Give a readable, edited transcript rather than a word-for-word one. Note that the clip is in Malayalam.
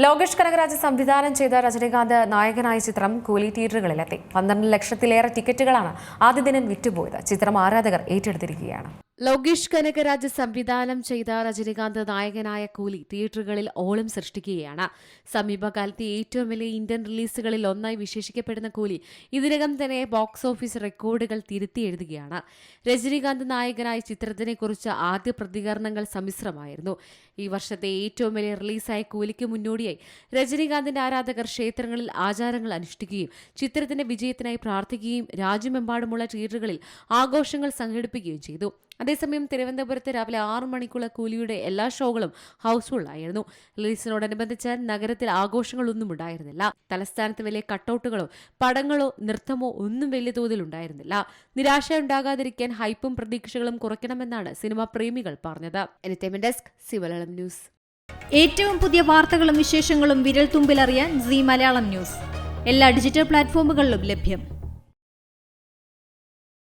ലോകേഷ് കനകരാജ് സംവിധാനം ചെയ്ത രജനീകാന്ത് നായകനായ ചിത്രം കൂലി തിയേറ്ററുകളിലെത്തി. 12 ലക്ഷത്തിലേറെ ടിക്കറ്റുകളാണ് ആദ്യ ദിനം വിറ്റുപോയത്. ചിത്രം ആരാധകർ ഏറ്റെടുത്തിരിക്കുകയാണ്. ലോകേഷ് കനകരാജ് സംവിധാനം ചെയ്ത രജനീകാന്ത് നായകനായ കൂലി തിയേറ്ററുകളിൽ ഓളം സൃഷ്ടിക്കുകയാണ്. സമീപകാലത്തെ ഏറ്റവും വലിയ ഇന്ത്യൻ റിലീസുകളിൽ ഒന്നായി വിശേഷിക്കപ്പെടുന്ന കൂലി ഇതിനകം തന്നെ ബോക്സ് ഓഫീസ് റെക്കോർഡുകൾ തിരുത്തി എഴുതുകയാണ്. രജനീകാന്ത് നായകനായ ചിത്രത്തിനെക്കുറിച്ച് ആദ്യ പ്രതികരണങ്ങൾ സമ്മിശ്രമായിരുന്നു. ഈ വർഷത്തെ ഏറ്റവും വലിയ റിലീസായ കൂലിക്ക് മുന്നോടിയായി രജനീകാന്തിന്റെ ആരാധകർ ക്ഷേത്രങ്ങളിൽ ആചാരങ്ങൾ അനുഷ്ഠിക്കുകയും ചിത്രത്തിന്റെ വിജയത്തിനായി പ്രാർത്ഥിക്കുകയും രാജ്യമെമ്പാടുമുള്ള തിയേറ്ററുകളിൽ ആഘോഷങ്ങൾ സംഘടിപ്പിക്കുകയും ചെയ്തു. അതേസമയം തിരുവനന്തപുരത്ത് രാവിലെ 6 മണിക്കുള്ള കൂലിയുടെ എല്ലാ ഷോകളും ഹൗസ്ഫുള്ളായിരുന്നു. റിലീസിനോടനുബന്ധിച്ച് നഗരത്തിൽ ആഘോഷങ്ങളൊന്നും ഉണ്ടായിരുന്നില്ല. തലസ്ഥാനത്ത് വലിയ കട്ടൌട്ടുകളോ പടങ്ങളോ നൃത്തമോ ഒന്നും വലിയ തോതിൽ ഉണ്ടായിരുന്നില്ല. നിരാശയുണ്ടാകാതിരിക്കാൻ ഹൈപ്പും പ്രതീക്ഷകളും കുറയ്ക്കണമെന്നാണ് സിനിമാ പ്രേമികൾ പറഞ്ഞത്. Entertainment desk, Malayalam news. ഏറ്റവും പുതിയ വാർത്തകളും വിശേഷങ്ങളും വിരൽ തുമ്പിലറിയാൻ സീ മലയാളം ന്യൂസ് എല്ലാ ഡിജിറ്റൽ പ്ലാറ്റ്ഫോമുകളിലും ലഭ്യം.